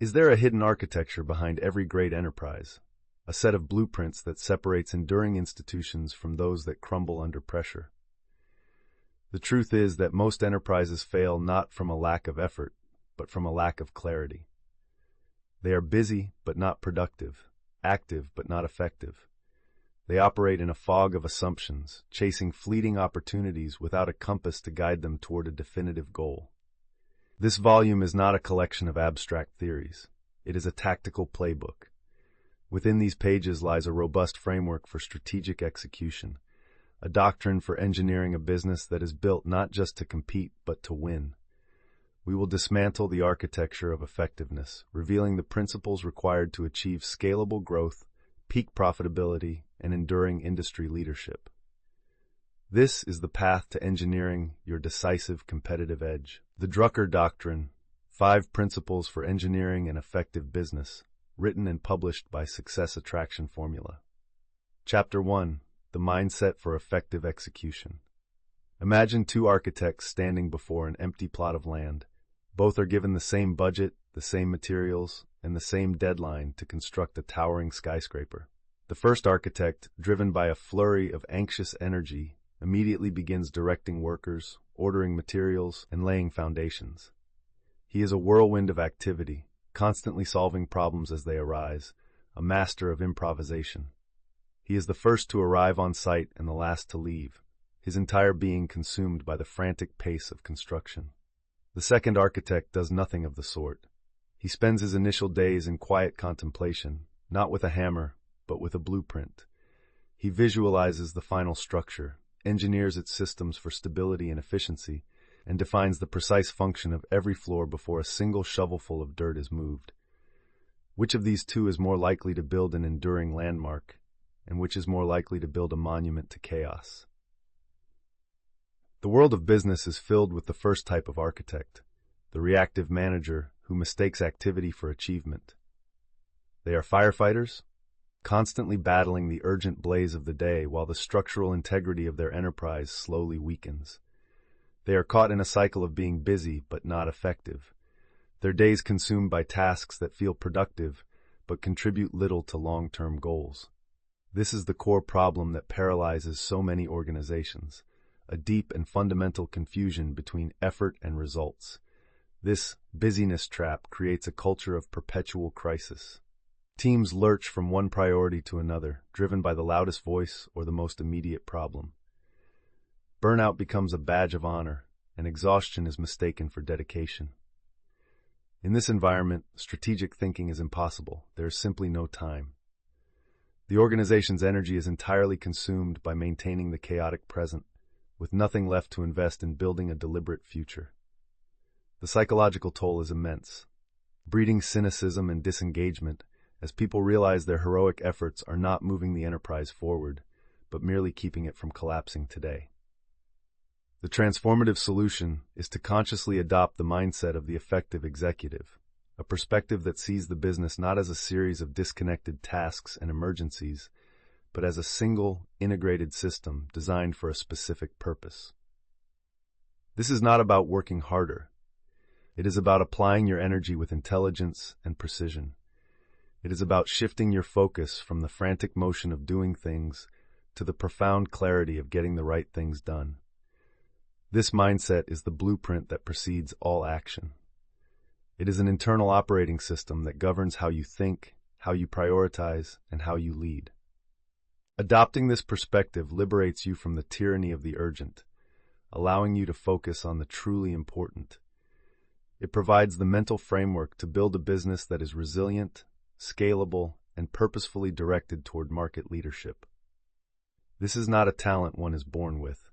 Is there a hidden architecture behind every great enterprise? A set of blueprints that separates enduring institutions from those that crumble under pressure? The truth is that most enterprises fail not from a lack of effort, but from a lack of clarity. They are busy but not productive, active but not effective. They operate in a fog of assumptions, chasing fleeting opportunities without a compass to guide them toward a definitive goal. This volume is not a collection of abstract theories. It is a tactical playbook. Within these pages lies a robust framework for strategic execution, a doctrine for engineering a business that is built not just to compete, but to win. We will dismantle the architecture of effectiveness, revealing the principles required to achieve scalable growth, peak profitability, and enduring industry leadership. This is the path to engineering your decisive competitive edge. The Drucker Doctrine, 5 Principles for Engineering an Effective Business, written and published by Success Attraction Formula. Chapter 1. The Mindset for Effective Execution. Imagine 2 architects standing before an empty plot of land. Both are given the same budget, the same materials, and the same deadline to construct a towering skyscraper. The first architect, driven by a flurry of anxious energy, immediately begins directing workers, ordering materials, and laying foundations. He is a whirlwind of activity, constantly solving problems as they arise, a master of improvisation. He is the first to arrive on site and the last to leave, his entire being consumed by the frantic pace of construction. The second architect does nothing of the sort. He spends his initial days in quiet contemplation, not with a hammer, but with a blueprint. He visualizes the final structure, engineers its systems for stability and efficiency, and defines the precise function of every floor before a single shovelful of dirt is moved. Which of these 2 is more likely to build an enduring landmark, and which is more likely to build a monument to chaos? The world of business is filled with the first type of architect, the reactive manager who mistakes activity for achievement. They are firefighters, constantly battling the urgent blaze of the day while the structural integrity of their enterprise slowly weakens. They are caught in a cycle of being busy but not effective, their days consumed by tasks that feel productive but contribute little to long-term goals. This is the core problem that paralyzes so many organizations, a deep and fundamental confusion between effort and results. This busyness trap creates a culture of perpetual crisis. Teams lurch from one priority to another, driven by the loudest voice or the most immediate problem. Burnout becomes a badge of honor, and exhaustion is mistaken for dedication. In this environment, strategic thinking is impossible. There is simply no time. The organization's energy is entirely consumed by maintaining the chaotic present, with nothing left to invest in building a deliberate future. The psychological toll is immense, breeding cynicism and disengagement as people realize their heroic efforts are not moving the enterprise forward, but merely keeping it from collapsing today. The transformative solution is to consciously adopt the mindset of the effective executive, a perspective that sees the business not as a series of disconnected tasks and emergencies, but as a single, integrated system designed for a specific purpose. This is not about working harder. It is about applying your energy with intelligence and precision. It is about shifting your focus from the frantic motion of doing things to the profound clarity of getting the right things done. This mindset is the blueprint that precedes all action. It is an internal operating system that governs how you think, how you prioritize, and how you lead. Adopting this perspective liberates you from the tyranny of the urgent, allowing you to focus on the truly important. It provides the mental framework to build a business that is resilient, scalable, and purposefully directed toward market leadership. This is not a talent one is born with.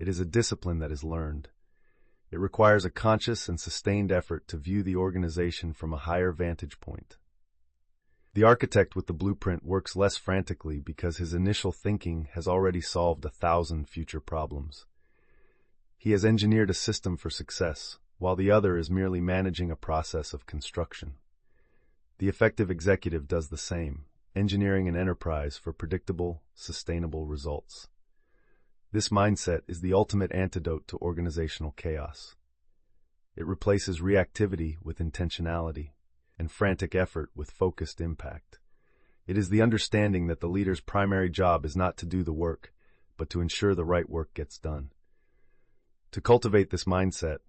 It is a discipline that is learned. It requires a conscious and sustained effort to view the organization from a higher vantage point. The architect with the blueprint works less frantically because his initial thinking has already solved 1,000 future problems. He has engineered a system for success, while the other is merely managing a process of construction. The effective executive does the same, engineering an enterprise for predictable, sustainable results. This mindset is the ultimate antidote to organizational chaos. It replaces reactivity with intentionality. and frantic effort with focused impact. It is the understanding that the leader's primary job is not to do the work, but to ensure the right work gets done. To cultivate this mindset,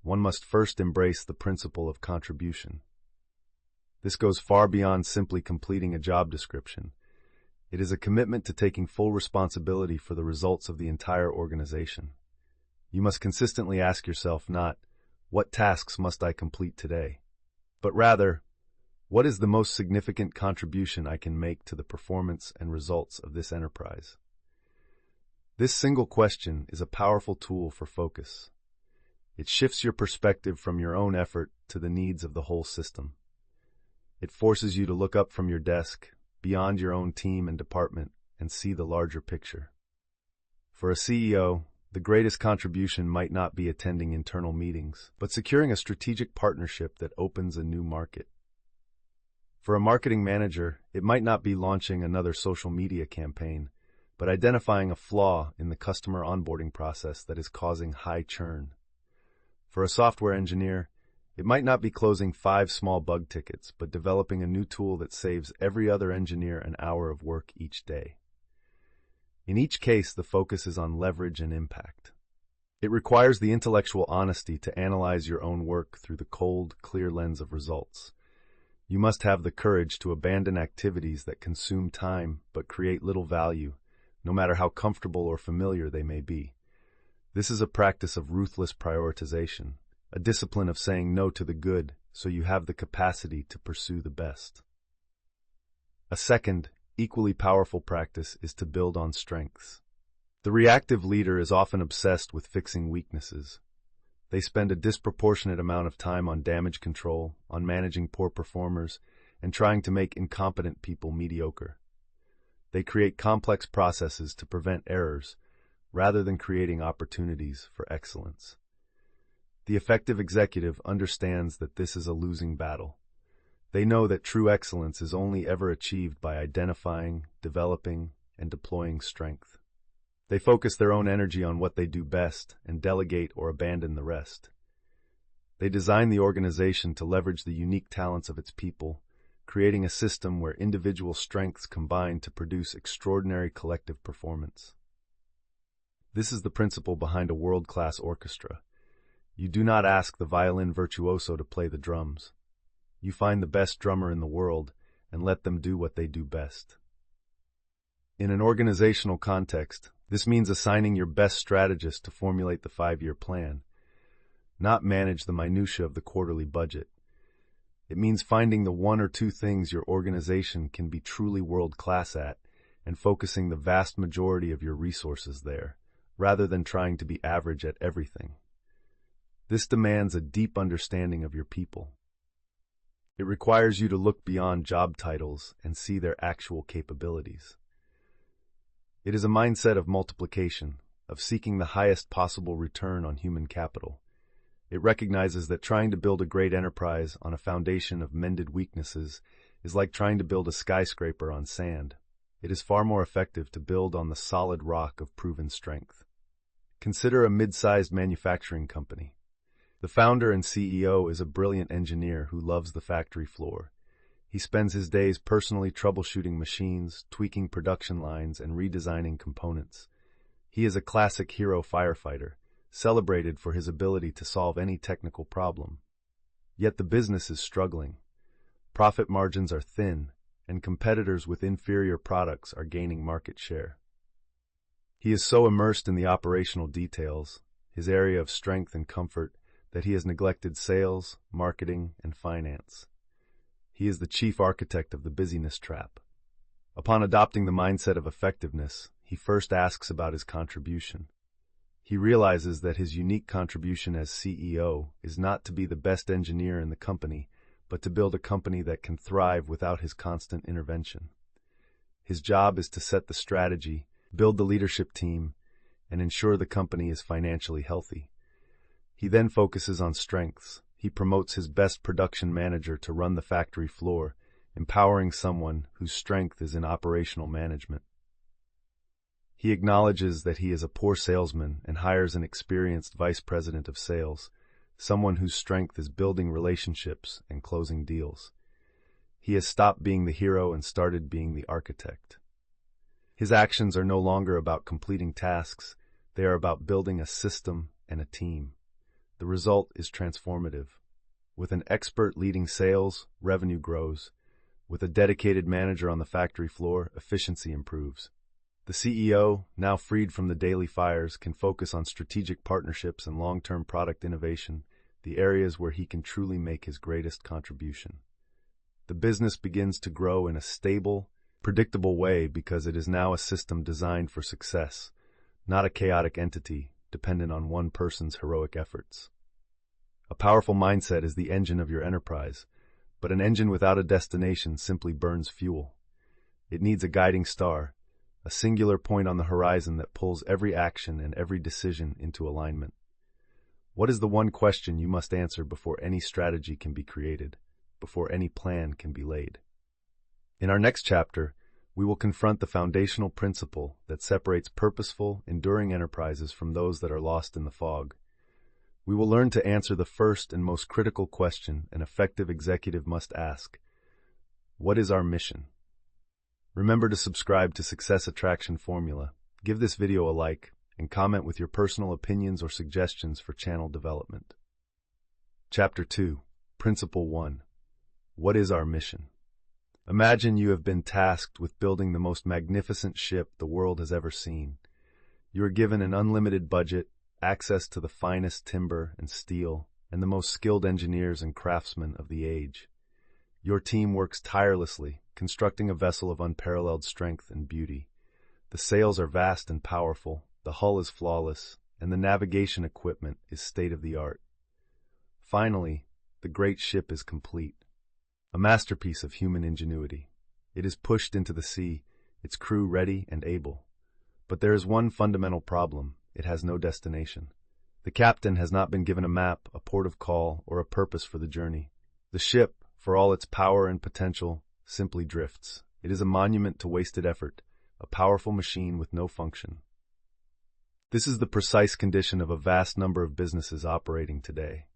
one must first embrace the principle of contribution. This goes far beyond simply completing a job description. It is a commitment to taking full responsibility for the results of the entire organization. You must consistently ask yourself not, "What tasks must I complete today?" but rather, "What is the most significant contribution I can make to the performance and results of this enterprise?" This single question is a powerful tool for focus. It shifts your perspective from your own effort to the needs of the whole system. It forces you to look up from your desk, beyond your own team and department, and see the larger picture. For a CEO, the greatest contribution might not be attending internal meetings, but securing a strategic partnership that opens a new market. For a marketing manager, it might not be launching another social media campaign, but identifying a flaw in the customer onboarding process that is causing high churn. For a software engineer, it might not be closing 5 small bug tickets, but developing a new tool that saves every other engineer an hour of work each day. In each case, the focus is on leverage and impact. It requires the intellectual honesty to analyze your own work through the cold, clear lens of results. You must have the courage to abandon activities that consume time but create little value, no matter how comfortable or familiar they may be. This is a practice of ruthless prioritization, a discipline of saying no to the good so you have the capacity to pursue the best. A second, equally powerful practice is to build on strengths. The reactive leader is often obsessed with fixing weaknesses. They spend a disproportionate amount of time on damage control, on managing poor performers, and trying to make incompetent people mediocre. They create complex processes to prevent errors, rather than creating opportunities for excellence. The effective executive understands that this is a losing battle. They know that true excellence is only ever achieved by identifying, developing, and deploying strength. They focus their own energy on what they do best and delegate or abandon the rest. They design the organization to leverage the unique talents of its people, creating a system where individual strengths combine to produce extraordinary collective performance. This is the principle behind a world-class orchestra. You do not ask the violin virtuoso to play the drums. You find the best drummer in the world and let them do what they do best. In an organizational context, this means assigning your best strategist to formulate the 5-year plan, not manage the minutiae of the quarterly budget. It means finding the 1 or 2 things your organization can be truly world-class at and focusing the vast majority of your resources there, rather than trying to be average at everything. This demands a deep understanding of your people. It requires you to look beyond job titles and see their actual capabilities. It is a mindset of multiplication, of seeking the highest possible return on human capital. It recognizes that trying to build a great enterprise on a foundation of mended weaknesses is like trying to build a skyscraper on sand. It is far more effective to build on the solid rock of proven strength. Consider a mid-sized manufacturing company. The founder and CEO is a brilliant engineer who loves the factory floor. He spends his days personally troubleshooting machines, tweaking production lines, and redesigning components. He is a classic hero firefighter, celebrated for his ability to solve any technical problem. Yet the business is struggling. Profit margins are thin, and competitors with inferior products are gaining market share. He is so immersed in the operational details, his area of strength and comfort, that he has neglected sales, marketing, and finance. He is the chief architect of the busyness trap. Upon adopting the mindset of effectiveness, he first asks about his contribution. He realizes that his unique contribution as CEO is not to be the best engineer in the company, but to build a company that can thrive without his constant intervention. His job is to set the strategy, build the leadership team, and ensure the company is financially healthy. He then focuses on strengths. He promotes his best production manager to run the factory floor, empowering someone whose strength is in operational management. He acknowledges that he is a poor salesman and hires an experienced vice president of sales, someone whose strength is building relationships and closing deals. He has stopped being the hero and started being the architect. His actions are no longer about completing tasks, they are about building a system and a team. The result is transformative. With an expert leading sales, revenue grows. With a dedicated manager on the factory floor, efficiency improves. The CEO, now freed from the daily fires, can focus on strategic partnerships and long-term product innovation, the areas where he can truly make his greatest contribution. The business begins to grow in a stable, predictable way because it is now a system designed for success, not a chaotic entity dependent on one person's heroic efforts. A powerful mindset is the engine of your enterprise, but an engine without a destination simply burns fuel. It needs a guiding star, a singular point on the horizon that pulls every action and every decision into alignment. What is the one question you must answer before any strategy can be created, before any plan can be laid? In our next chapter, we will confront the foundational principle that separates purposeful, enduring enterprises from those that are lost in the fog. We will learn to answer the first and most critical question an effective executive must ask: what is our mission? Remember to subscribe to Success Attraction Formula, give this video a like, and comment with your personal opinions or suggestions for channel development. Chapter 2, Principle 1. What is our mission? Imagine you have been tasked with building the most magnificent ship the world has ever seen. You are given an unlimited budget, access to the finest timber and steel, and the most skilled engineers and craftsmen of the age. Your team works tirelessly, constructing a vessel of unparalleled strength and beauty. The sails are vast and powerful, the hull is flawless, and the navigation equipment is state-of-the-art. Finally, the great ship is complete. A masterpiece of human ingenuity. It is pushed into the sea, its crew ready and able. But there is one fundamental problem: it has no destination. The captain has not been given a map, a port of call, or a purpose for the journey. The ship, for all its power and potential, simply drifts. It is a monument to wasted effort, a powerful machine with no function. This is the precise condition of a vast number of businesses operating today.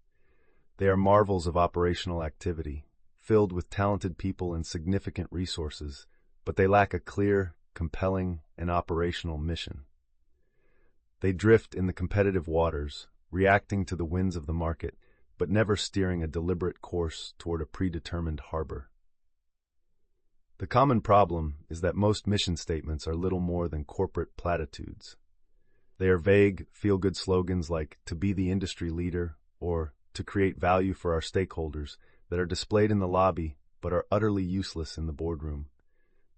They are marvels of operational activity, filled with talented people and significant resources, but they lack a clear, compelling, and operational mission. They drift in the competitive waters, reacting to the winds of the market, but never steering a deliberate course toward a predetermined harbor. The common problem is that most mission statements are little more than corporate platitudes. They are vague, feel-good slogans like "to be the industry leader" or "to create value for our stakeholders" that are displayed in the lobby but are utterly useless in the boardroom.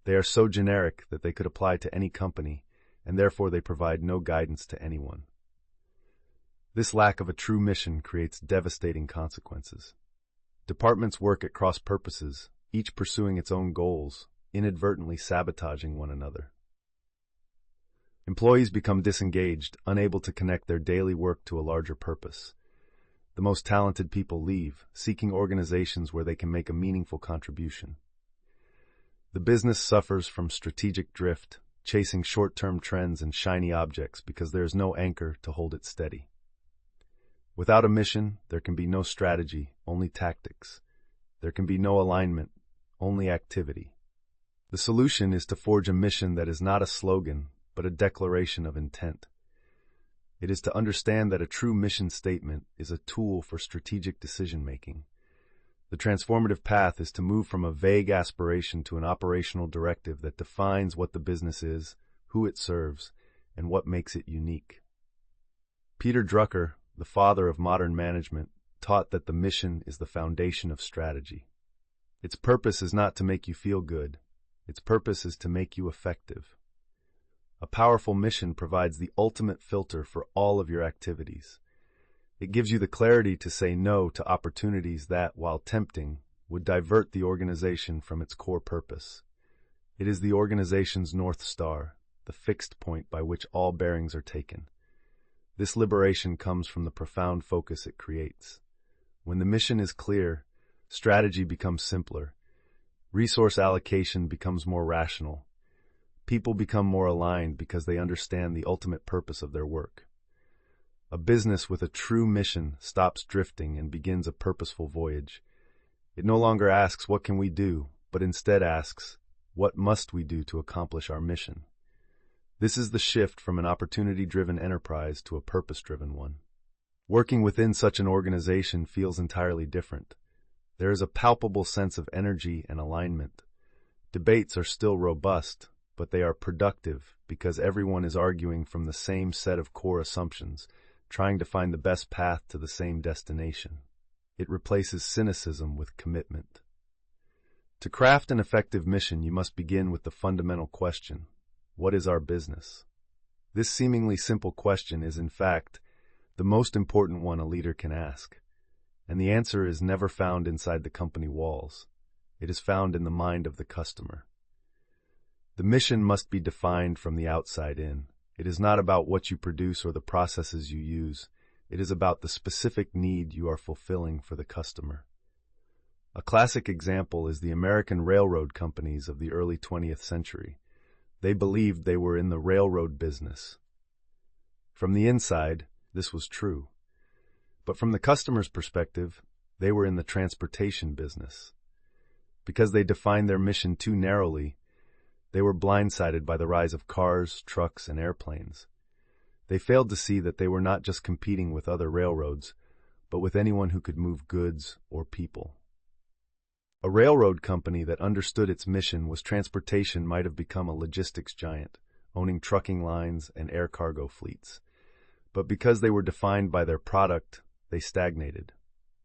They are so generic that they could apply to any company, and therefore they provide no guidance to anyone. This lack of a true mission creates devastating consequences. Departments work at cross purposes, each pursuing its own goals, inadvertently sabotaging one another. Employees become disengaged, unable to connect their daily work to a larger purpose. The most talented people leave, seeking organizations where they can make a meaningful contribution. The business suffers from strategic drift, chasing short-term trends and shiny objects because there is no anchor to hold it steady. Without a mission, there can be no strategy, only tactics. There can be no alignment, only activity. The solution is to forge a mission that is not a slogan, but a declaration of intent. It is to understand that a true mission statement is a tool for strategic decision-making. The transformative path is to move from a vague aspiration to an operational directive that defines what the business is, who it serves, and what makes it unique. Peter Drucker, the father of modern management, taught that the mission is the foundation of strategy. Its purpose is not to make you feel good. Its purpose is to make you effective. A powerful mission provides the ultimate filter for all of your activities. It gives you the clarity to say no to opportunities that, while tempting, would divert the organization from its core purpose. It is the organization's North Star, the fixed point by which all bearings are taken. This liberation comes from the profound focus it creates. When the mission is clear, strategy becomes simpler. Resource allocation becomes more rational. People become more aligned because they understand the ultimate purpose of their work. A business with a true mission stops drifting and begins a purposeful voyage. It no longer asks, "What can we do?" but instead asks, what must we do to accomplish our mission? This is the shift from an opportunity-driven enterprise to a purpose-driven one. Working within such an organization feels entirely different. There is a palpable sense of energy and alignment. Debates are still robust, but they are productive because everyone is arguing from the same set of core assumptions, trying to find the best path to the same destination. It replaces cynicism with commitment. To craft an effective mission, you must begin with the fundamental question: what is our business? This seemingly simple question is, in fact, the most important one a leader can ask. And the answer is never found inside the company walls. It is found in the mind of the customer. The mission must be defined from the outside in. It is not about what you produce or the processes you use. It is about the specific need you are fulfilling for the customer. A classic example is the American railroad companies of the early 20th century. They believed they were in the railroad business. From the inside, this was true. But from the customer's perspective, they were in the transportation business. Because they defined their mission too narrowly, they were blindsided by the rise of cars, trucks, and airplanes. They failed to see that they were not just competing with other railroads, but with anyone who could move goods or people. A railroad company that understood its mission was transportation might have become a logistics giant, owning trucking lines and air cargo fleets. But because they were defined by their product, they stagnated.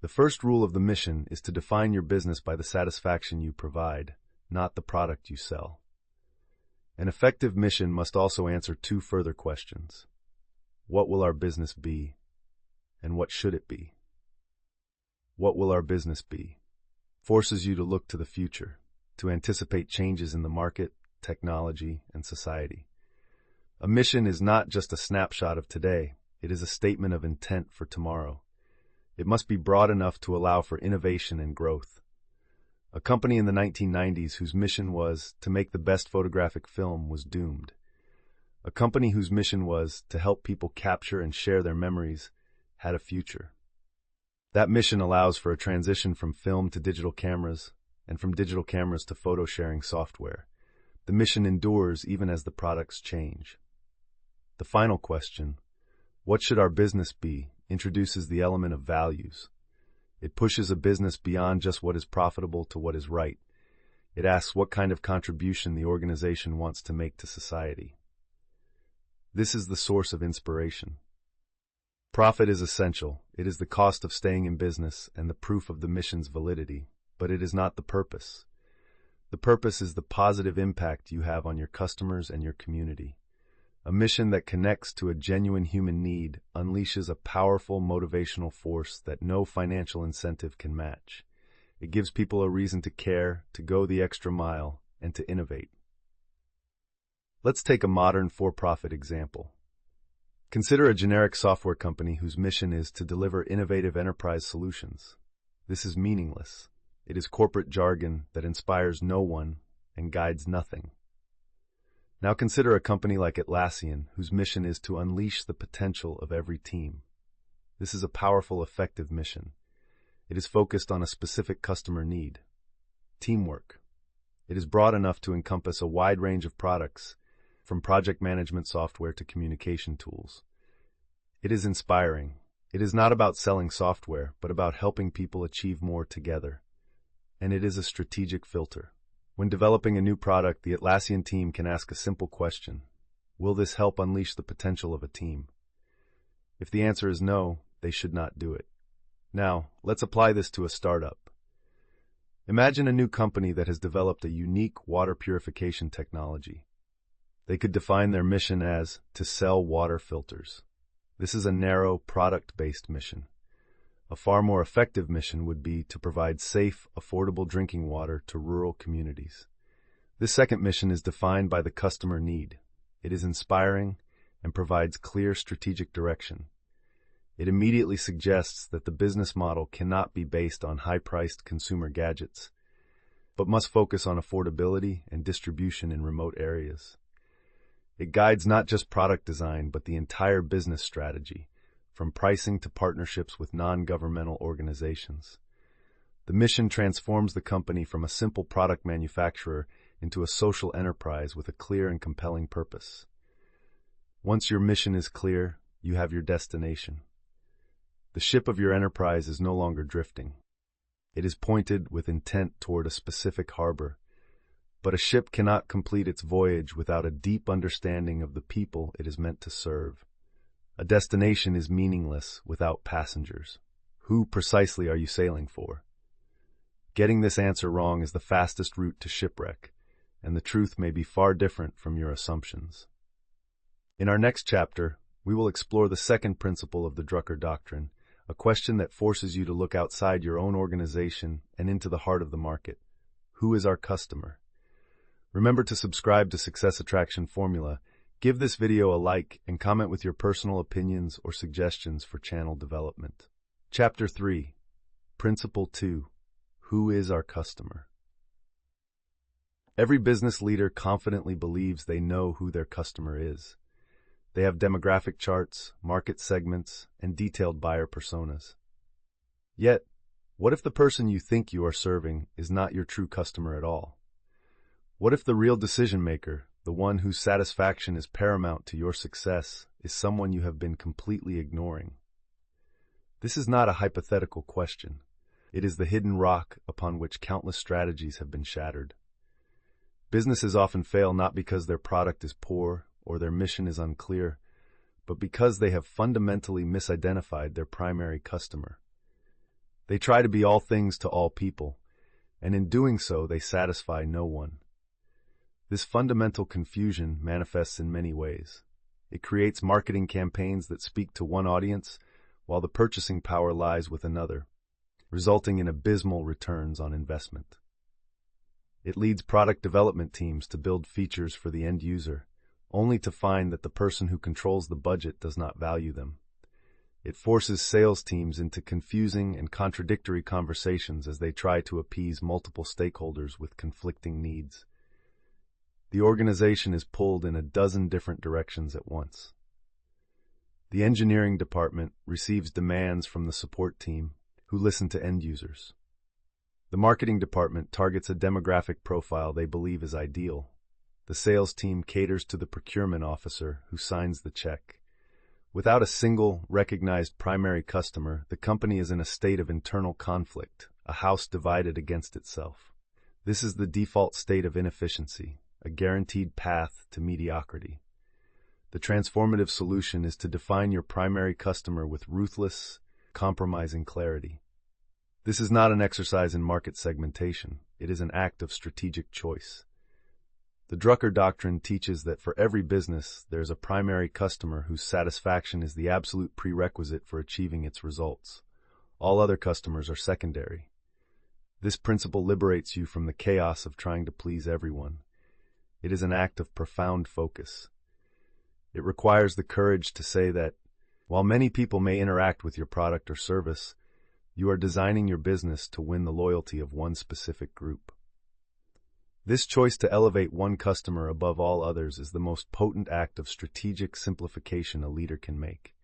The first rule of the mission is to define your business by the satisfaction you provide, not the product you sell. An effective mission must also answer two further questions. What will our business be? And what should it be? What will our business be? Forces you to look to the future, to anticipate changes in the market, technology, and society. A mission is not just a snapshot of today, it is a statement of intent for tomorrow. It must be broad enough to allow for innovation and growth. A company in the 1990s whose mission was to make the best photographic film was doomed. A company whose mission was to help people capture and share their memories had a future. That mission allows for a transition from film to digital cameras, and from digital cameras to photo sharing software. The mission endures even as the products change. The final question, what should our business be, introduces the element of values. It pushes a business beyond just what is profitable to what is right. It asks what kind of contribution the organization wants to make to society. This is the source of inspiration. Profit is essential. It is the cost of staying in business and the proof of the mission's validity, but it is not the purpose. The purpose is the positive impact you have on your customers and your community. A mission that connects to a genuine human need unleashes a powerful motivational force that no financial incentive can match. It gives people a reason to care, to go the extra mile, and to innovate. Let's take a modern for-profit example. Consider a generic software company whose mission is to deliver innovative enterprise solutions. This is meaningless. It is corporate jargon that inspires no one and guides nothing. Now consider a company like Atlassian, whose mission is to unleash the potential of every team. This is a powerful, effective mission. It is focused on a specific customer need: teamwork. It is broad enough to encompass a wide range of products, from project management software to communication tools. It is inspiring. It is not about selling software, but about helping people achieve more together. And it is a strategic filter. When developing a new product, the Atlassian team can ask a simple question: will this help unleash the potential of a team? If the answer is no, they should not do it. Now, let's apply this to a startup. Imagine a new company that has developed a unique water purification technology. They could define their mission as to sell water filters. This is a narrow, product-based mission. A far more effective mission would be to provide safe, affordable drinking water to rural communities. This second mission is defined by the customer need. It is inspiring and provides clear strategic direction. It immediately suggests that the business model cannot be based on high-priced consumer gadgets, but must focus on affordability and distribution in remote areas. It guides not just product design, but the entire business strategy, from pricing to partnerships with non-governmental organizations. The mission transforms the company from a simple product manufacturer into a social enterprise with a clear and compelling purpose. Once your mission is clear, you have your destination. The ship of your enterprise is no longer drifting. It is pointed with intent toward a specific harbor. But a ship cannot complete its voyage without a deep understanding of the people it is meant to serve. A destination is meaningless without passengers. Who precisely are you sailing for? Getting this answer wrong is the fastest route to shipwreck, and the truth may be far different from your assumptions. In our next chapter, we will explore the second principle of the Drucker Doctrine, a question that forces you to look outside your own organization and into the heart of the market. Who is our customer? Remember to subscribe to Success Attraction Formula, give this video a like, and comment with your personal opinions or suggestions for channel development. Chapter 3, Principle 2, Who is our customer? Every business leader confidently believes they know who their customer is. They have demographic charts, market segments, and detailed buyer personas. Yet, what if the person you think you are serving is not your true customer at all? What if the real decision maker, the one whose satisfaction is paramount to your success, is someone you have been completely ignoring? This is not a hypothetical question. It is the hidden rock upon which countless strategies have been shattered. Businesses often fail not because their product is poor or their mission is unclear, but because they have fundamentally misidentified their primary customer. They try to be all things to all people, and in doing so, they satisfy no one. This fundamental confusion manifests in many ways. It creates marketing campaigns that speak to one audience, while the purchasing power lies with another, resulting in abysmal returns on investment. It leads product development teams to build features for the end user, only to find that the person who controls the budget does not value them. It forces sales teams into confusing and contradictory conversations as they try to appease multiple stakeholders with conflicting needs. The organization is pulled in a dozen different directions at once. The engineering department receives demands from the support team, who listen to end users. The marketing department targets a demographic profile they believe is ideal. The sales team caters to the procurement officer who signs the check. Without a single, recognized primary customer, the company is in a state of internal conflict, a house divided against itself. This is the default state of inefficiency, a guaranteed path to mediocrity. The transformative solution is to define your primary customer with ruthless, compromising clarity. This is not an exercise in market segmentation. It is an act of strategic choice. The Drucker Doctrine teaches that for every business, there is a primary customer whose satisfaction is the absolute prerequisite for achieving its results. All other customers are secondary. This principle liberates you from the chaos of trying to please everyone. It is an act of profound focus. It requires the courage to say that, while many people may interact with your product or service, you are designing your business to win the loyalty of one specific group. This choice to elevate one customer above all others is the most potent act of strategic simplification a leader can make.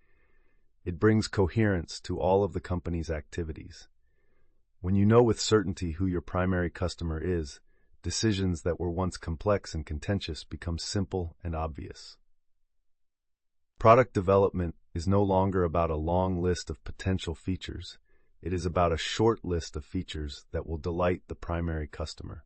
It brings coherence to all of the company's activities. When you know with certainty who your primary customer is, decisions that were once complex and contentious become simple and obvious. Product development is no longer about a long list of potential features. It is about a short list of features that will delight the primary customer.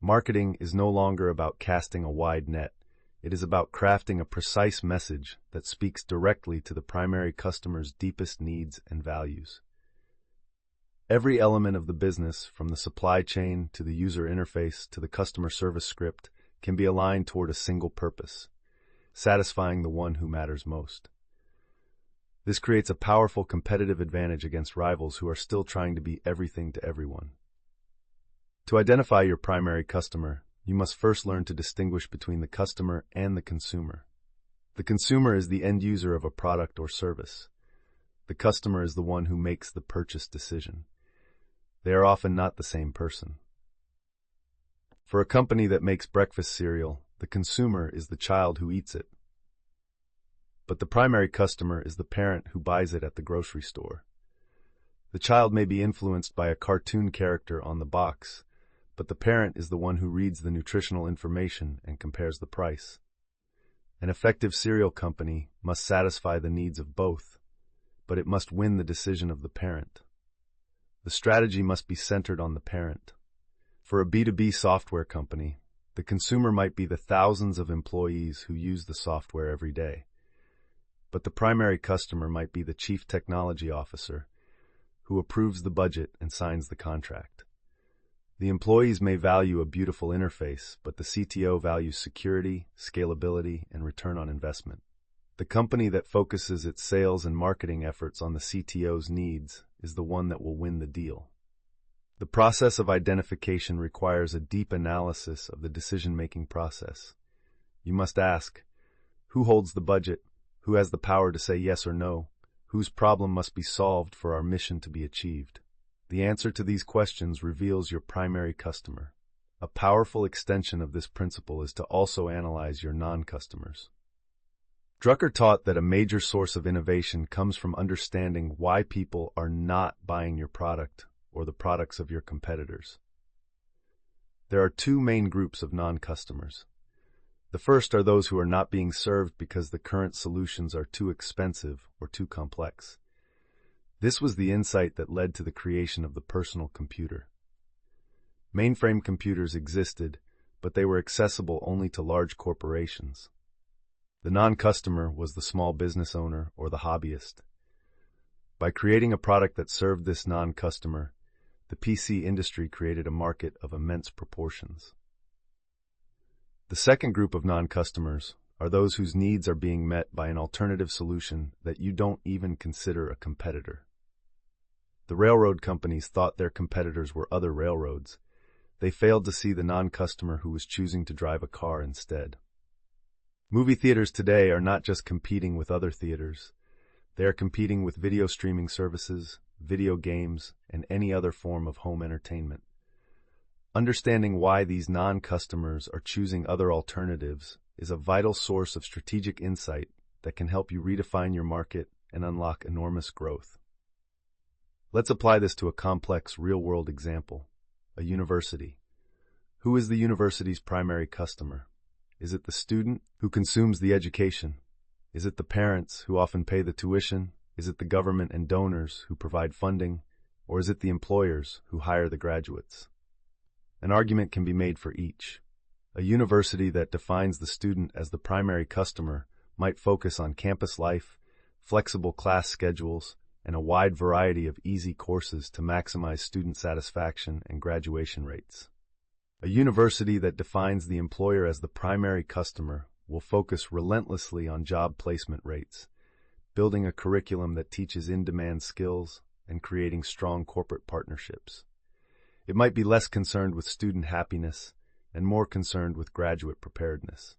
Marketing is no longer about casting a wide net. It is about crafting a precise message that speaks directly to the primary customer's deepest needs and values. Every element of the business, from the supply chain to the user interface to the customer service script, can be aligned toward a single purpose: satisfying the one who matters most. This creates a powerful competitive advantage against rivals who are still trying to be everything to everyone. To identify your primary customer, you must first learn to distinguish between the customer and the consumer. The consumer is the end user of a product or service. The customer is the one who makes the purchase decision. They are often not the same person. For a company that makes breakfast cereal, the consumer is the child who eats it. But the primary customer is the parent who buys it at the grocery store. The child may be influenced by a cartoon character on the box, but the parent is the one who reads the nutritional information and compares the price. An effective cereal company must satisfy the needs of both, but it must win the decision of the parent. The strategy must be centered on the parent. For a B2B software company, the consumer might be the thousands of employees who use the software every day, but the primary customer might be the chief technology officer who approves the budget and signs the contract. The employees may value a beautiful interface, but the CTO values security, scalability, and return on investment. The company that focuses its sales and marketing efforts on the CTO's needs is the one that will win the deal. The process of identification requires a deep analysis of the decision-making process. You must ask, who holds the budget? Who has the power to say yes or no? Whose problem must be solved for our mission to be achieved? The answer to these questions reveals your primary customer. A powerful extension of this principle is to also analyze your non-customers. Drucker taught that a major source of innovation comes from understanding why people are not buying your product or the products of your competitors. There are two main groups of non-customers. The first are those who are not being served because the current solutions are too expensive or too complex. This was the insight that led to the creation of the personal computer. Mainframe computers existed, but they were accessible only to large corporations. The non-customer was the small business owner or the hobbyist. By creating a product that served this non-customer, the PC industry created a market of immense proportions. The second group of non-customers are those whose needs are being met by an alternative solution that you don't even consider a competitor. The railroad companies thought their competitors were other railroads. They failed to see the non-customer who was choosing to drive a car instead. Movie theaters today are not just competing with other theaters. They are competing with video streaming services, video games, and any other form of home entertainment. Understanding why these non-customers are choosing other alternatives is a vital source of strategic insight that can help you redefine your market and unlock enormous growth. Let's apply this to a complex real-world example, a university. Who is the university's primary customer? Is it the student who consumes the education? Is it the parents who often pay the tuition? Is it the government and donors who provide funding? Or is it the employers who hire the graduates? An argument can be made for each. A university that defines the student as the primary customer might focus on campus life, flexible class schedules, and a wide variety of easy courses to maximize student satisfaction and graduation rates. A university that defines the employer as the primary customer will focus relentlessly on job placement rates, building a curriculum that teaches in-demand skills and creating strong corporate partnerships. It might be less concerned with student happiness and more concerned with graduate preparedness.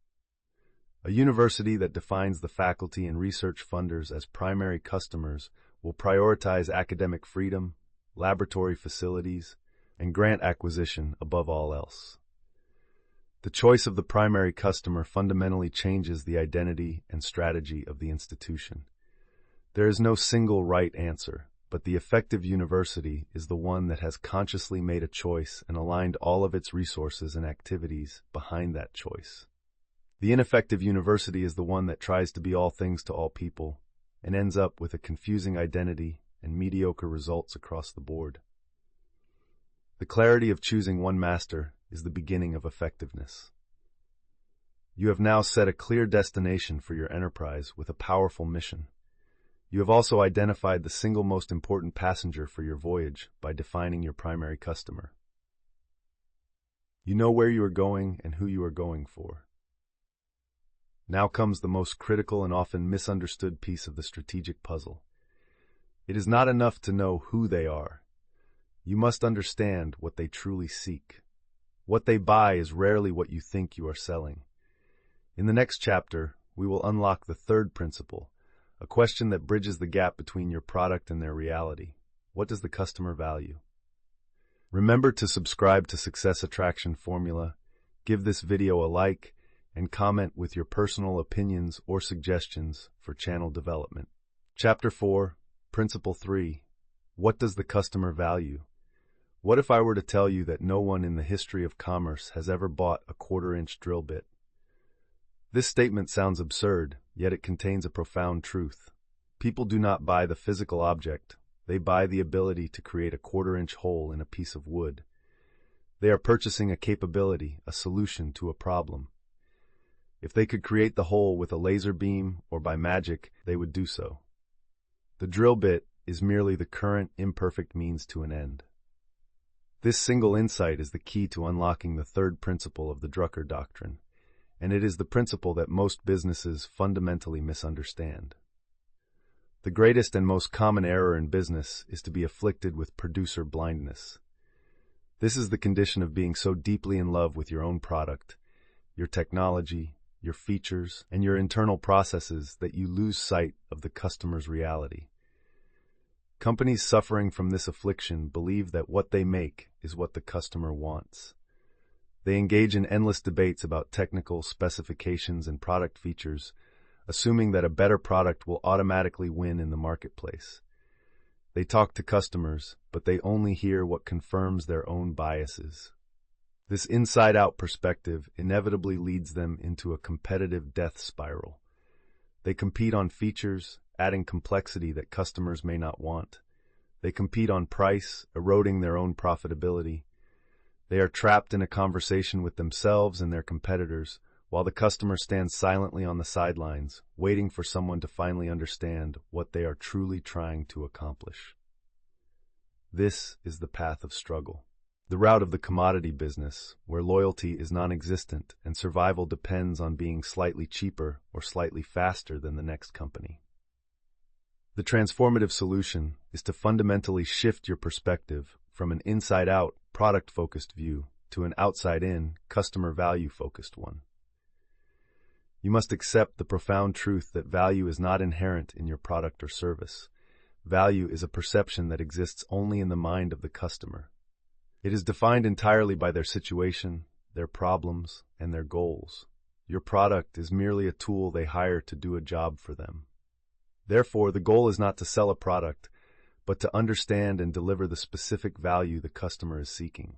A university that defines the faculty and research funders as primary customers will prioritize academic freedom, laboratory facilities, and grant acquisition above all else. The choice of the primary customer fundamentally changes the identity and strategy of the institution. There is no single right answer, but the effective university is the one that has consciously made a choice and aligned all of its resources and activities behind that choice. The ineffective university is the one that tries to be all things to all people and ends up with a confusing identity and mediocre results across the board. The clarity of choosing one master is the beginning of effectiveness. You have now set a clear destination for your enterprise with a powerful mission. You have also identified the single most important passenger for your voyage by defining your primary customer. You know where you are going and who you are going for. Now comes the most critical and often misunderstood piece of the strategic puzzle. It is not enough to know who they are. You must understand what they truly seek. What they buy is rarely what you think you are selling. In the next chapter, we will unlock the third principle, a question that bridges the gap between your product and their reality. What does the customer value? Remember to subscribe to Success Attraction Formula, give this video a like, and comment with your personal opinions or suggestions for channel development. Chapter 4, Principle 3, What does the customer value? What if I were to tell you that no one in the history of commerce has ever bought a quarter-inch drill bit? This statement sounds absurd, yet it contains a profound truth. People do not buy the physical object, they buy the ability to create a quarter-inch hole in a piece of wood. They are purchasing a capability, a solution to a problem. If they could create the hole with a laser beam or by magic, they would do so. The drill bit is merely the current, imperfect means to an end. This single insight is the key to unlocking the third principle of the Drucker Doctrine, and it is the principle that most businesses fundamentally misunderstand. The greatest and most common error in business is to be afflicted with producer blindness. This is the condition of being so deeply in love with your own product, your technology, your features, and your internal processes that you lose sight of the customer's reality. Companies suffering from this affliction believe that what they make is what the customer wants. They engage in endless debates about technical specifications and product features, assuming that a better product will automatically win in the marketplace. They talk to customers, but they only hear what confirms their own biases. This inside-out perspective inevitably leads them into a competitive death spiral. They compete on features, adding complexity that customers may not want. They compete on price, eroding their own profitability. They are trapped in a conversation with themselves and their competitors, while the customer stands silently on the sidelines, waiting for someone to finally understand what they are truly trying to accomplish. This is the path of struggle, the route of the commodity business, where loyalty is non-existent and survival depends on being slightly cheaper or slightly faster than the next company. The transformative solution is to fundamentally shift your perspective from an inside-out, product-focused view to an outside-in, customer value-focused one. You must accept the profound truth that value is not inherent in your product or service. Value is a perception that exists only in the mind of the customer. It is defined entirely by their situation, their problems, and their goals. Your product is merely a tool they hire to do a job for them. Therefore, the goal is not to sell a product, but to understand and deliver the specific value the customer is seeking.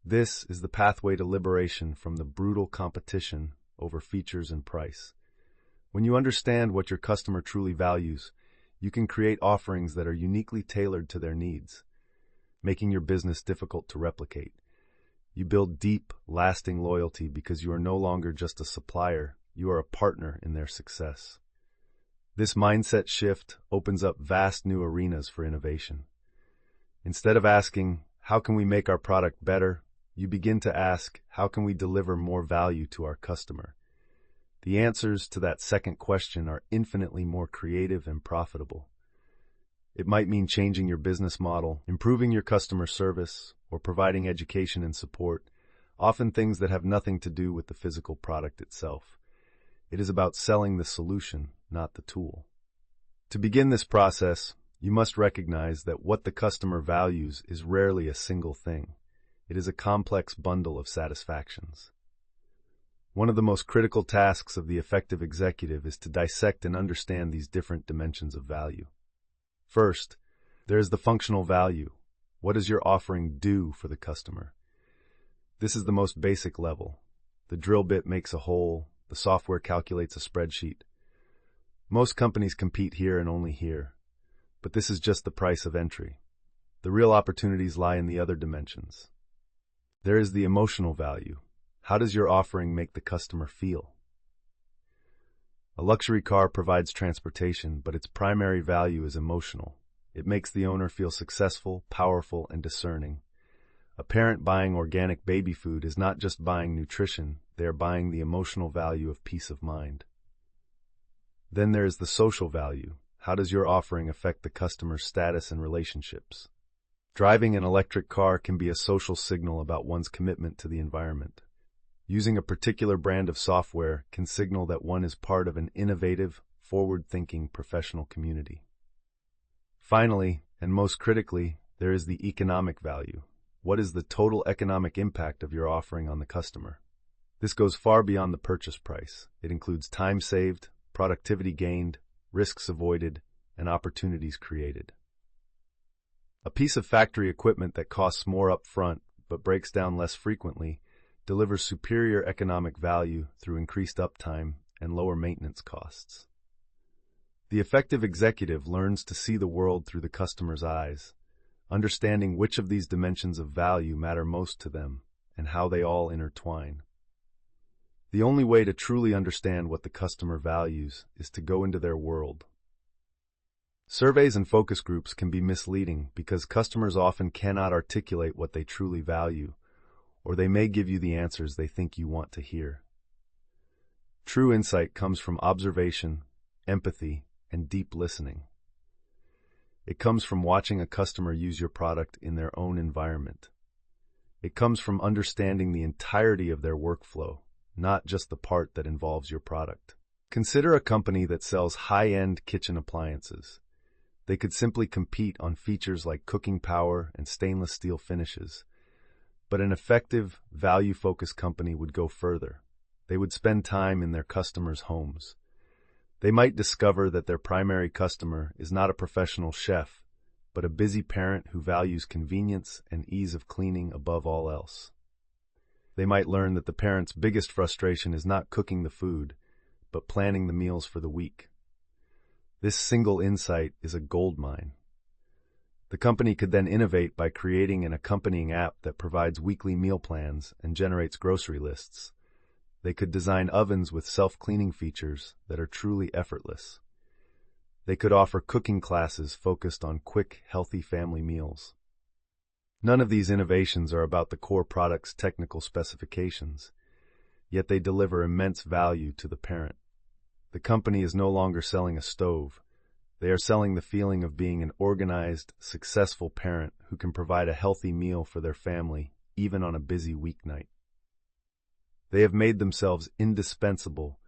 This is the pathway to liberation from the brutal competition over features and price. When you understand what your customer truly values, you can create offerings that are uniquely tailored to their needs, making your business difficult to replicate. You build deep, lasting loyalty because you are no longer just a supplier, you are a partner in their success. This mindset shift opens up vast new arenas for innovation. Instead of asking, how can we make our product better? You begin to ask, how can we deliver more value to our customer? The answers to that second question are infinitely more creative and profitable. It might mean changing your business model, improving your customer service, or providing education and support, often things that have nothing to do with the physical product itself. It is about selling the solution, not the tool. To begin this process, you must recognize that what the customer values is rarely a single thing. It is a complex bundle of satisfactions. One of the most critical tasks of the effective executive is to dissect and understand these different dimensions of value. First, there is the functional value. What does your offering do for the customer? This is the most basic level. The drill bit makes a hole, the software calculates a spreadsheet. Most companies compete here and only here, but this is just the price of entry. The real opportunities lie in the other dimensions. There is the emotional value. How does your offering make the customer feel? A luxury car provides transportation, but its primary value is emotional. It makes the owner feel successful, powerful, and discerning. A parent buying organic baby food is not just buying nutrition, they are buying the emotional value of peace of mind. Then there is the social value. How does your offering affect the customer's status and relationships? Driving an electric car can be a social signal about one's commitment to the environment. Using a particular brand of software can signal that one is part of an innovative, forward-thinking professional community. Finally, and most critically, there is the economic value. What is the total economic impact of your offering on the customer? This goes far beyond the purchase price. It includes time saved, productivity gained, risks avoided, and opportunities created. A piece of factory equipment that costs more up front but breaks down less frequently delivers superior economic value through increased uptime and lower maintenance costs. The effective executive learns to see the world through the customer's eyes, understanding which of these dimensions of value matter most to them and how they all intertwine. The only way to truly understand what the customer values is to go into their world. Surveys and focus groups can be misleading because customers often cannot articulate what they truly value, or they may give you the answers they think you want to hear. True insight comes from observation, empathy, and deep listening. It comes from watching a customer use your product in their own environment. It comes from understanding the entirety of their workflow, not just the part that involves your product. Consider a company that sells high-end kitchen appliances. They could simply compete on features like cooking power and stainless steel finishes. But an effective, value-focused company would go further. They would spend time in their customers' homes. They might discover that their primary customer is not a professional chef, but a busy parent who values convenience and ease of cleaning above all else. They might learn that the parent's biggest frustration is not cooking the food, but planning the meals for the week. This single insight is a goldmine. The company could then innovate by creating an accompanying app that provides weekly meal plans and generates grocery lists. They could design ovens with self-cleaning features that are truly effortless. They could offer cooking classes focused on quick, healthy family meals. None of these innovations are about the core product's technical specifications, yet they deliver immense value to the parent. The company is no longer selling a stove. They are selling the feeling of being an organized, successful parent who can provide a healthy meal for their family, even on a busy weeknight. They have made themselves indispensable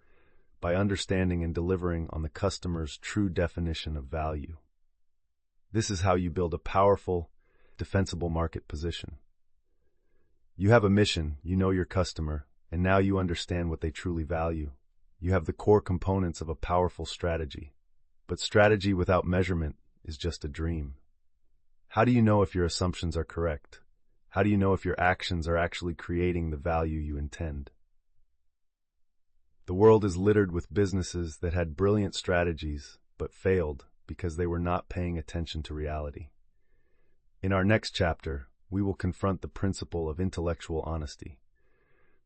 by understanding and delivering on the customer's true definition of value. This is how you build a powerful, defensible market position. You have a mission, you know your customer, and now you understand what they truly value. You have the core components of a powerful strategy. But strategy without measurement is just a dream. How do you know if your assumptions are correct? How do you know if your actions are actually creating the value you intend? The world is littered with businesses that had brilliant strategies but failed because they were not paying attention to reality. In our next chapter, we will confront the principle of intellectual honesty.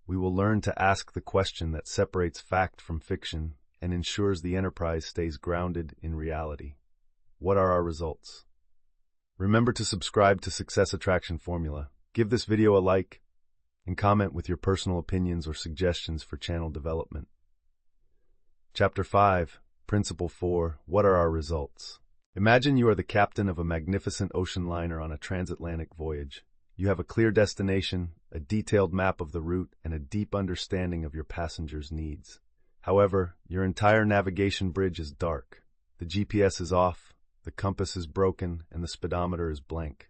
We will learn to ask the question that separates fact from fiction and ensures the enterprise stays grounded in reality. What are our results? Remember to subscribe to Success Attraction Formula. Give this video a like and comment with your personal opinions or suggestions for channel development. Chapter 5, Principle 4, What are our results? Imagine you are the captain of a magnificent ocean liner on a transatlantic voyage. You have a clear destination, a detailed map of the route, and a deep understanding of your passengers' needs. However, your entire navigation bridge is dark. The GPS is off, the compass is broken, and the speedometer is blank.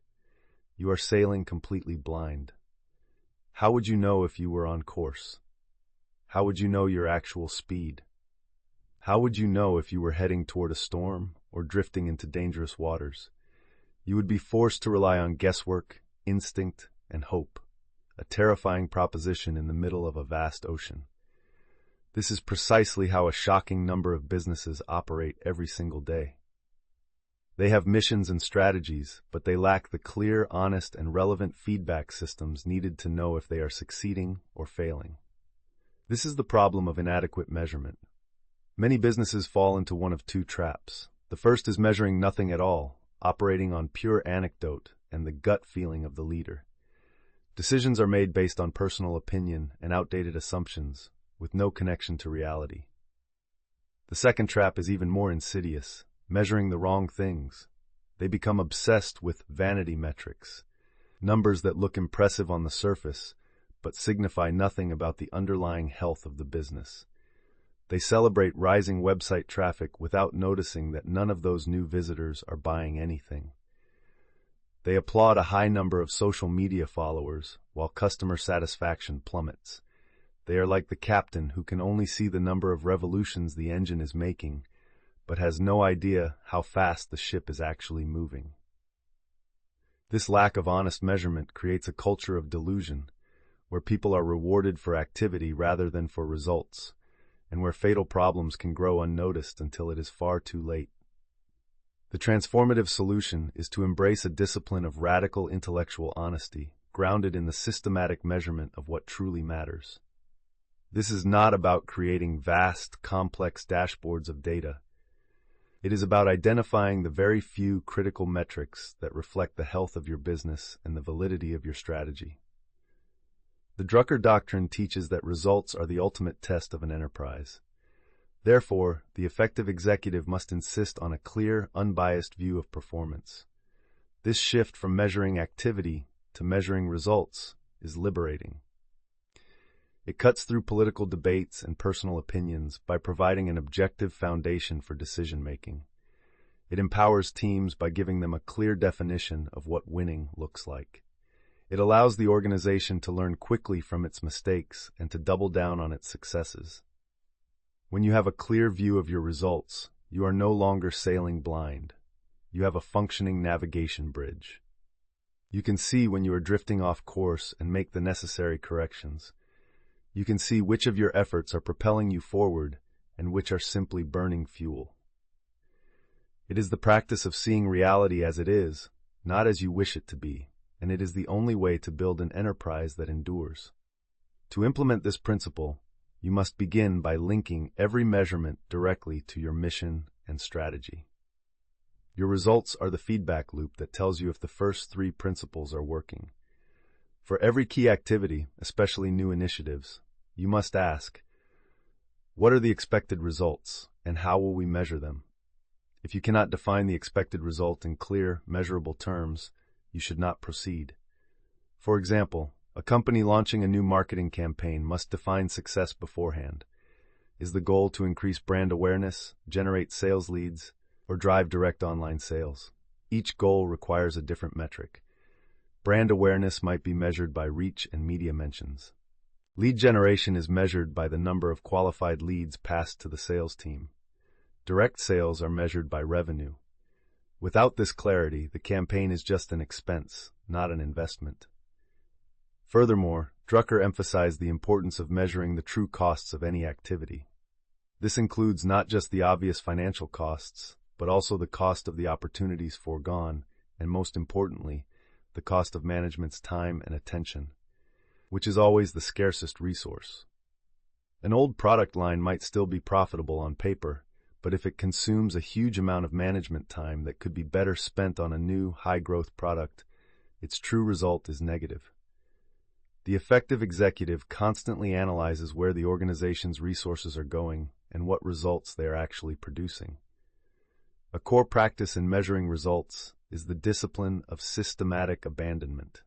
You are sailing completely blind. How would you know if you were on course? How would you know your actual speed? How would you know if you were heading toward a storm or drifting into dangerous waters? You would be forced to rely on guesswork, instinct, and hope, a terrifying proposition in the middle of a vast ocean. This is precisely how a shocking number of businesses operate every single day. They have missions and strategies, but they lack the clear, honest, and relevant feedback systems needed to know if they are succeeding or failing. This is the problem of inadequate measurement. Many businesses fall into one of two traps. The first is measuring nothing at all, operating on pure anecdote and the gut feeling of the leader. Decisions are made based on personal opinion and outdated assumptions, with no connection to reality. The second trap is even more insidious, measuring the wrong things. They become obsessed with vanity metrics, numbers that look impressive on the surface, but signify nothing about the underlying health of the business. They celebrate rising website traffic without noticing that none of those new visitors are buying anything. They applaud a high number of social media followers, while customer satisfaction plummets. They are like the captain who can only see the number of revolutions the engine is making, but has no idea how fast the ship is actually moving. This lack of honest measurement creates a culture of delusion, where people are rewarded for activity rather than for results, and where fatal problems can grow unnoticed until it is far too late. The transformative solution is to embrace a discipline of radical intellectual honesty, grounded in the systematic measurement of what truly matters. This is not about creating vast, complex dashboards of data. It is about identifying the very few critical metrics that reflect the health of your business and the validity of your strategy. The Drucker Doctrine teaches that results are the ultimate test of an enterprise. Therefore, the effective executive must insist on a clear, unbiased view of performance. This shift from measuring activity to measuring results is liberating. It cuts through political debates and personal opinions by providing an objective foundation for decision-making. It empowers teams by giving them a clear definition of what winning looks like. It allows the organization to learn quickly from its mistakes and to double down on its successes. When you have a clear view of your results, you are no longer sailing blind. You have a functioning navigation bridge. You can see when you are drifting off course and make the necessary corrections. You can see which of your efforts are propelling you forward and which are simply burning fuel. It is the practice of seeing reality as it is, not as you wish it to be, and it is the only way to build an enterprise that endures. To implement this principle, you must begin by linking every measurement directly to your mission and strategy. Your results are the feedback loop that tells you if the first three principles are working. For every key activity, especially new initiatives, you must ask, what are the expected results, and how will we measure them? If you cannot define the expected result in clear, measurable terms, you should not proceed. For example, a company launching a new marketing campaign must define success beforehand. Is the goal to increase brand awareness, generate sales leads, or drive direct online sales? Each goal requires a different metric. Brand awareness might be measured by reach and media mentions. Lead generation is measured by the number of qualified leads passed to the sales team. Direct sales are measured by revenue. Without this clarity, the campaign is just an expense, not an investment. Furthermore, Drucker emphasized the importance of measuring the true costs of any activity. This includes not just the obvious financial costs, but also the cost of the opportunities foregone, and most importantly, the cost of management's time and attention, which is always the scarcest resource. An old product line might still be profitable on paper, but if it consumes a huge amount of management time that could be better spent on a new, high-growth product, its true result is negative. The effective executive constantly analyzes where the organization's resources are going and what results they are actually producing. A core practice in measuring results is the discipline of systematic abandonment.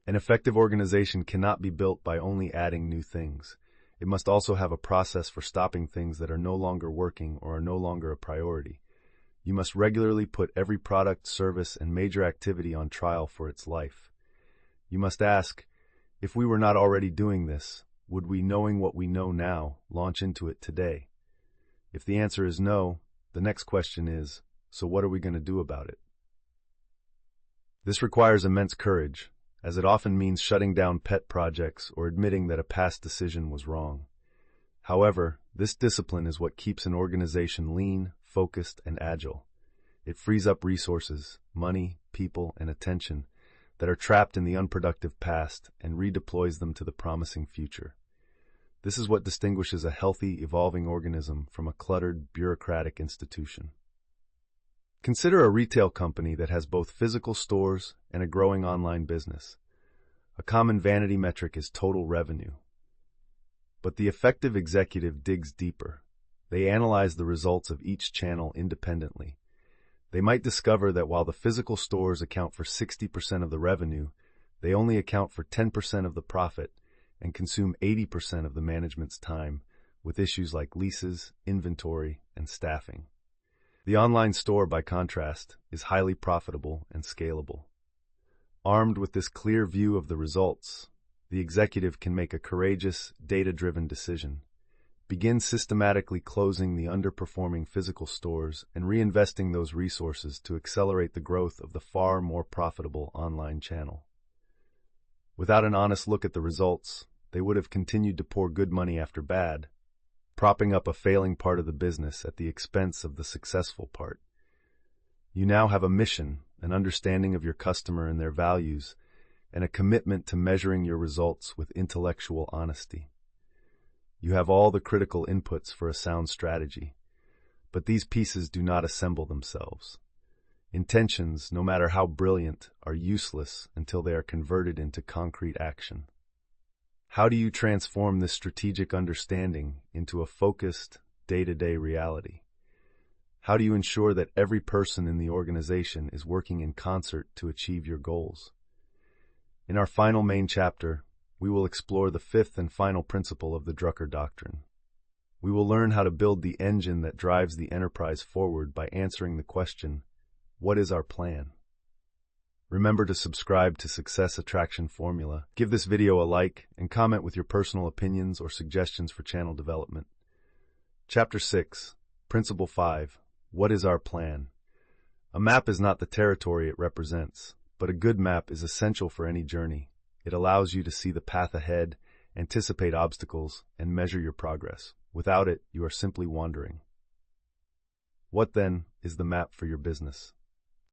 An effective organization cannot be built by only adding new things. It must also have a process for stopping things that are no longer working or are no longer a priority. You must regularly put every product, service, and major activity on trial for its life. You must ask, if we were not already doing this, would we, knowing what we know now, launch into it today? If the answer is no, the next question is, so what are we going to do about it? This requires immense courage, as it often means shutting down pet projects or admitting that a past decision was wrong. However, this discipline is what keeps an organization lean, focused, and agile. It frees up resources, money, people, and attention that are trapped in the unproductive past and redeploys them to the promising future. This is what distinguishes a healthy, evolving organism from a cluttered, bureaucratic institution. Consider a retail company that has both physical stores and a growing online business. A common vanity metric is total revenue. But the effective executive digs deeper. They analyze the results of each channel independently. They might discover that while the physical stores account for 60% of the revenue, they only account for 10% of the profit and consume 80% of the management's time, with issues like leases, inventory, and staffing. The online store, by contrast, is highly profitable and scalable. Armed with this clear view of the results, the executive can make a courageous, data-driven decision. Begin systematically closing the underperforming physical stores and reinvesting those resources to accelerate the growth of the far more profitable online channel. Without an honest look at the results, they would have continued to pour good money after bad, propping up a failing part of the business at the expense of the successful part. You now have a mission, an understanding of your customer and their values, and a commitment to measuring your results with intellectual honesty. You have all the critical inputs for a sound strategy, but these pieces do not assemble themselves. Intentions, no matter how brilliant, are useless until they are converted into concrete action. How do you transform this strategic understanding into a focused, day-to-day reality? How do you ensure that every person in the organization is working in concert to achieve your goals? In our final main chapter, we will explore the fifth and final principle of the Drucker Doctrine. We will learn how to build the engine that drives the enterprise forward by answering the question, what is our plan? Remember to subscribe to Success Attraction Formula. Give this video a like and comment with your personal opinions or suggestions for channel development. Chapter 6, Principle 5, What is our plan? A map is not the territory it represents, but a good map is essential for any journey. It allows you to see the path ahead, anticipate obstacles, and measure your progress. Without it, you are simply wandering. What, then, is the map for your business?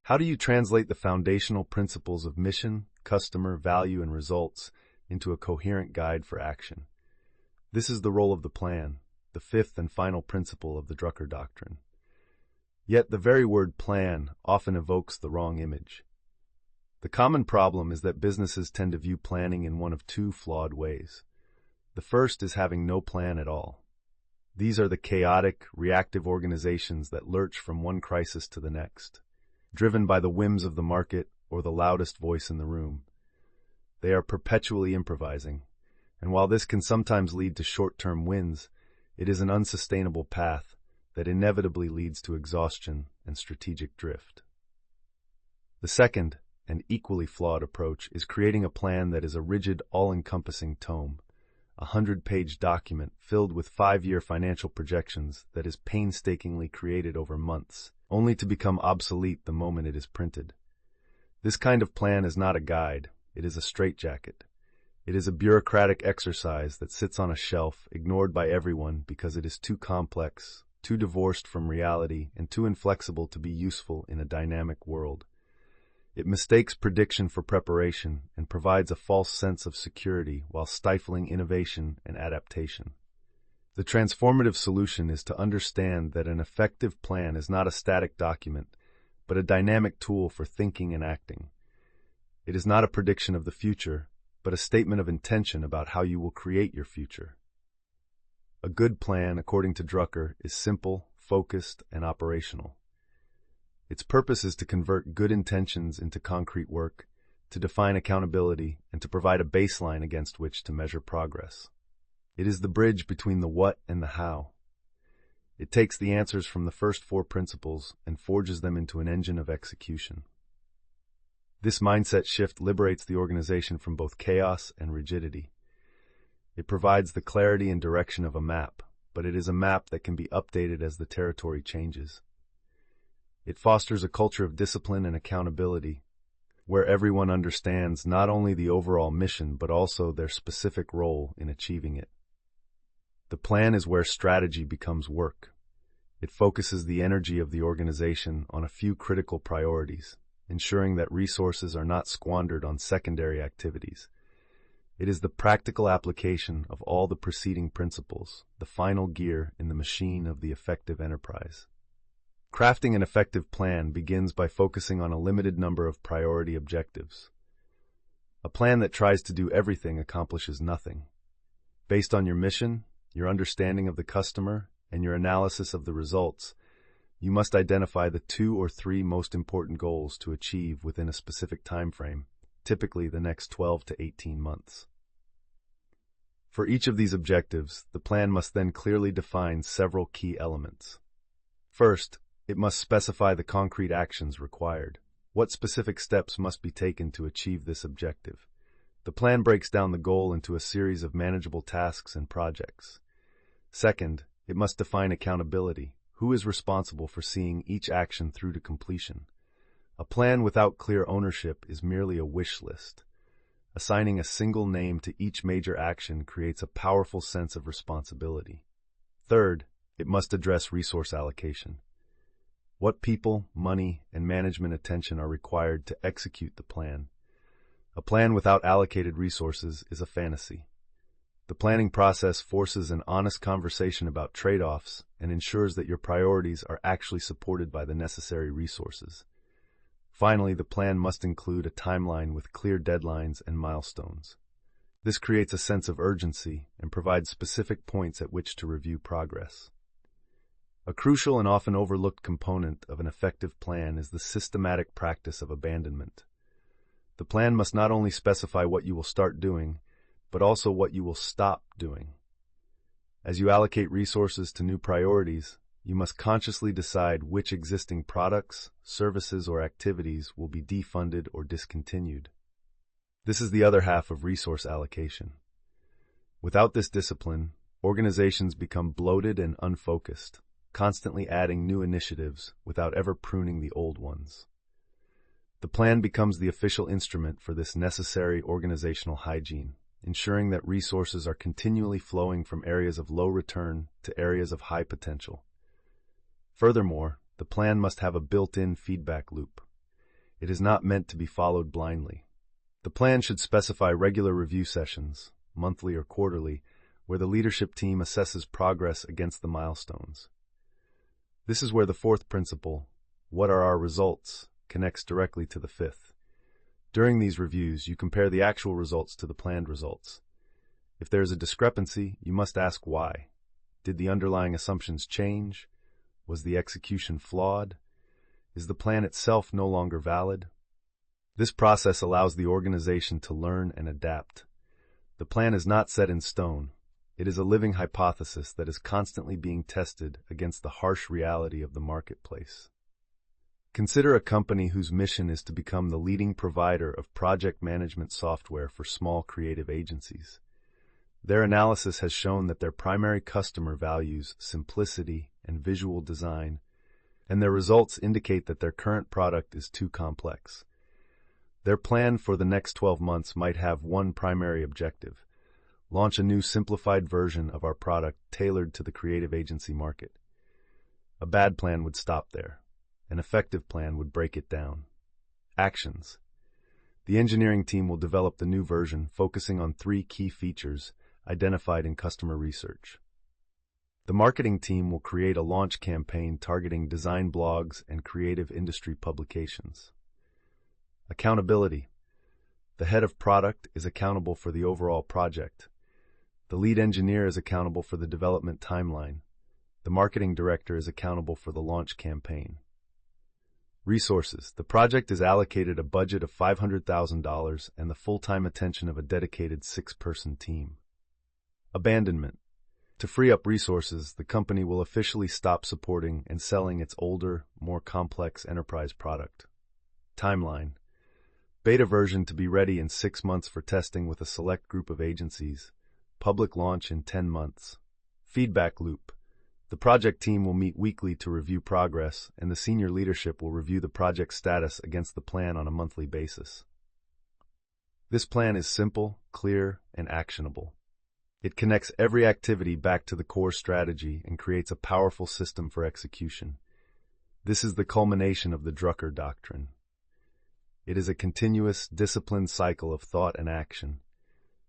How do you translate the foundational principles of mission, customer, value, and results into a coherent guide for action? This is the role of the plan, the fifth and final principle of the Drucker Doctrine. Yet the very word plan often evokes the wrong image. The common problem is that businesses tend to view planning in one of two flawed ways. The first is having no plan at all. These are the chaotic, reactive organizations that lurch from one crisis to the next, driven by the whims of the market or the loudest voice in the room. They are perpetually improvising, and while this can sometimes lead to short-term wins, it is an unsustainable path that inevitably leads to exhaustion and strategic drift. The second, and equally flawed approach is creating a plan that is a rigid, all-encompassing tome, a 100-page document filled with 5-year financial projections that is painstakingly created over months, only to become obsolete the moment it is printed. This kind of plan is not a guide, it is a straitjacket. It is a bureaucratic exercise that sits on a shelf, ignored by everyone because it is too complex, too divorced from reality, and too inflexible to be useful in a dynamic world. It mistakes prediction for preparation and provides a false sense of security while stifling innovation and adaptation. The transformative solution is to understand that an effective plan is not a static document, but a dynamic tool for thinking and acting. It is not a prediction of the future, but a statement of intention about how you will create your future. A good plan, according to Drucker, is simple, focused, and operational. Its purpose is to convert good intentions into concrete work, to define accountability, and to provide a baseline against which to measure progress. It is the bridge between the what and the how. It takes the answers from the first 4 principles and forges them into an engine of execution. This mindset shift liberates the organization from both chaos and rigidity. It provides the clarity and direction of a map, but it is a map that can be updated as the territory changes. It fosters a culture of discipline and accountability, where everyone understands not only the overall mission but also their specific role in achieving it. The plan is where strategy becomes work. It focuses the energy of the organization on a few critical priorities, ensuring that resources are not squandered on secondary activities. It is the practical application of all the preceding principles, the final gear in the machine of the effective enterprise. Crafting an effective plan begins by focusing on a limited number of priority objectives. A plan that tries to do everything accomplishes nothing. Based on your mission, your understanding of the customer, and your analysis of the results, you must identify the 2 or 3 most important goals to achieve within a specific time frame, typically the next 12 to 18 months. For each of these objectives, the plan must then clearly define several key elements. First, it must specify the concrete actions required. What specific steps must be taken to achieve this objective? The plan breaks down the goal into a series of manageable tasks and projects. Second, it must define accountability. Who is responsible for seeing each action through to completion? A plan without clear ownership is merely a wish list. Assigning a single name to each major action creates a powerful sense of responsibility. Third, it must address resource allocation. What people, money, and management attention are required to execute the plan? A plan without allocated resources is a fantasy. The planning process forces an honest conversation about trade-offs and ensures that your priorities are actually supported by the necessary resources. Finally, the plan must include a timeline with clear deadlines and milestones. This creates a sense of urgency and provides specific points at which to review progress. A crucial and often overlooked component of an effective plan is the systematic practice of abandonment. The plan must not only specify what you will start doing, but also what you will stop doing. As you allocate resources to new priorities, you must consciously decide which existing products, services, or activities will be defunded or discontinued. This is the other half of resource allocation. Without this discipline, organizations become bloated and unfocused, constantly adding new initiatives without ever pruning the old ones. The plan becomes the official instrument for this necessary organizational hygiene, ensuring that resources are continually flowing from areas of low return to areas of high potential. Furthermore, the plan must have a built-in feedback loop. It is not meant to be followed blindly. The plan should specify regular review sessions, monthly or quarterly, where the leadership team assesses progress against the milestones. This is where the fourth principle, what are our results, connects directly to the fifth. During these reviews, you compare the actual results to the planned results. If there is a discrepancy, you must ask why. Did the underlying assumptions change? Was the execution flawed? Is the plan itself no longer valid? This process allows the organization to learn and adapt. The plan is not set in stone. It is a living hypothesis that is constantly being tested against the harsh reality of the marketplace. Consider a company whose mission is to become the leading provider of project management software for small creative agencies. Their analysis has shown that their primary customer values simplicity and visual design, and their results indicate that their current product is too complex. Their plan for the next 12 months might have one primary objective: launch a new simplified version of our product tailored to the creative agency market. A bad plan would stop there. An effective plan would break it down. Actions. The engineering team will develop the new version, focusing on 3 key features identified in customer research. The marketing team will create a launch campaign targeting design blogs and creative industry publications. Accountability. The head of product is accountable for the overall project. The lead engineer is accountable for the development timeline. The marketing director is accountable for the launch campaign. Resources. The project is allocated a budget of $500,000 and the full-time attention of a dedicated 6-person team. Abandonment. To free up resources, the company will officially stop supporting and selling its older, more complex enterprise product. Timeline. Beta version to be ready in 6 months for testing with a select group of agencies. Public launch in 10 months. Feedback loop. The project team will meet weekly to review progress, and the senior leadership will review the project status against the plan on a monthly basis. This plan is simple, clear, and actionable. It connects every activity back to the core strategy and creates a powerful system for execution. This is the culmination of the Drucker Doctrine. It is a continuous, disciplined cycle of thought and action.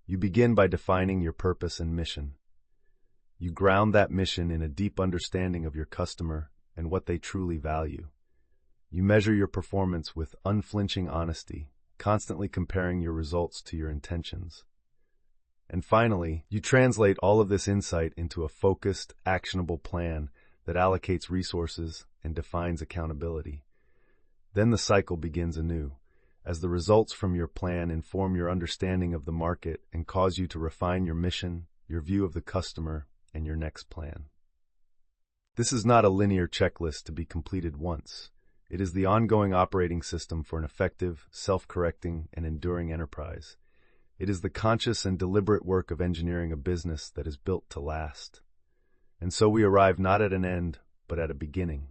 You begin by defining your purpose and mission. You ground that mission in a deep understanding of your customer and what they truly value. You measure your performance with unflinching honesty, constantly comparing your results to your intentions. And finally, you translate all of this insight into a focused, actionable plan that allocates resources and defines accountability. Then the cycle begins anew, as the results from your plan inform your understanding of the market and cause you to refine your mission, your view of the customer, and your next plan. This is not a linear checklist to be completed once. It is the ongoing operating system for an effective, self-correcting, and enduring enterprise. It is the conscious and deliberate work of engineering a business that is built to last. And so we arrive not at an end, but at a beginning.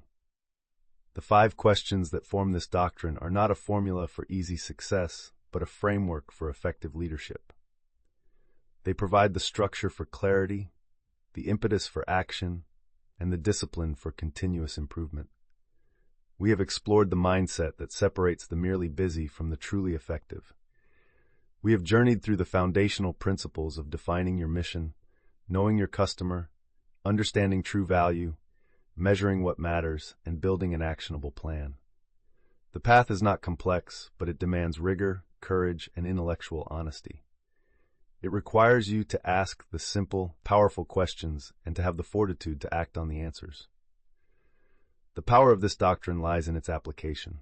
The 5 questions that form this doctrine are not a formula for easy success, but a framework for effective leadership. They provide the structure for clarity, the impetus for action, and the discipline for continuous improvement. We have explored the mindset that separates the merely busy from the truly effective. We have journeyed through the foundational principles of defining your mission, knowing your customer, understanding true value, measuring what matters, and building an actionable plan. The path is not complex, but it demands rigor, courage, and intellectual honesty. It requires you to ask the simple, powerful questions and to have the fortitude to act on the answers. The power of this doctrine lies in its application.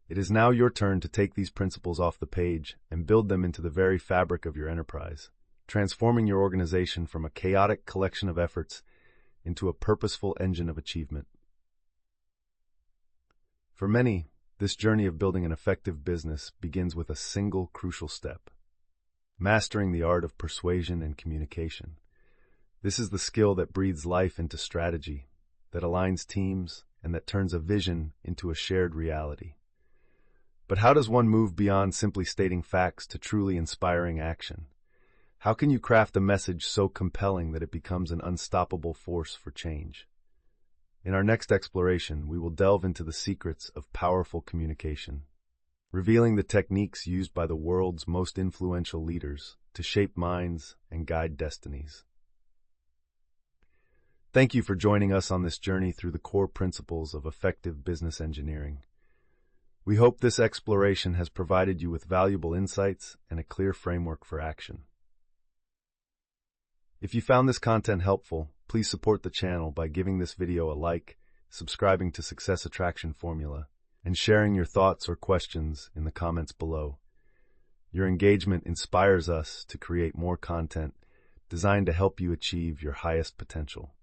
It is now your turn to take these principles off the page and build them into the very fabric of your enterprise, transforming your organization from a chaotic collection of efforts into a purposeful engine of achievement. For many, this journey of building an effective business begins with a single crucial step: mastering the art of persuasion and communication. This is the skill that breathes life into strategy, that aligns teams, and that turns a vision into a shared reality. But how does one move beyond simply stating facts to truly inspiring action? How can you craft a message so compelling that it becomes an unstoppable force for change? In our next exploration, we will delve into the secrets of powerful communication, revealing the techniques used by the world's most influential leaders to shape minds and guide destinies. Thank you for joining us on this journey through the core principles of effective business engineering. We hope this exploration has provided you with valuable insights and a clear framework for action. If you found this content helpful, please support the channel by giving this video a like, subscribing to Success Attraction Formula, and sharing your thoughts or questions in the comments below. Your engagement inspires us to create more content designed to help you achieve your highest potential.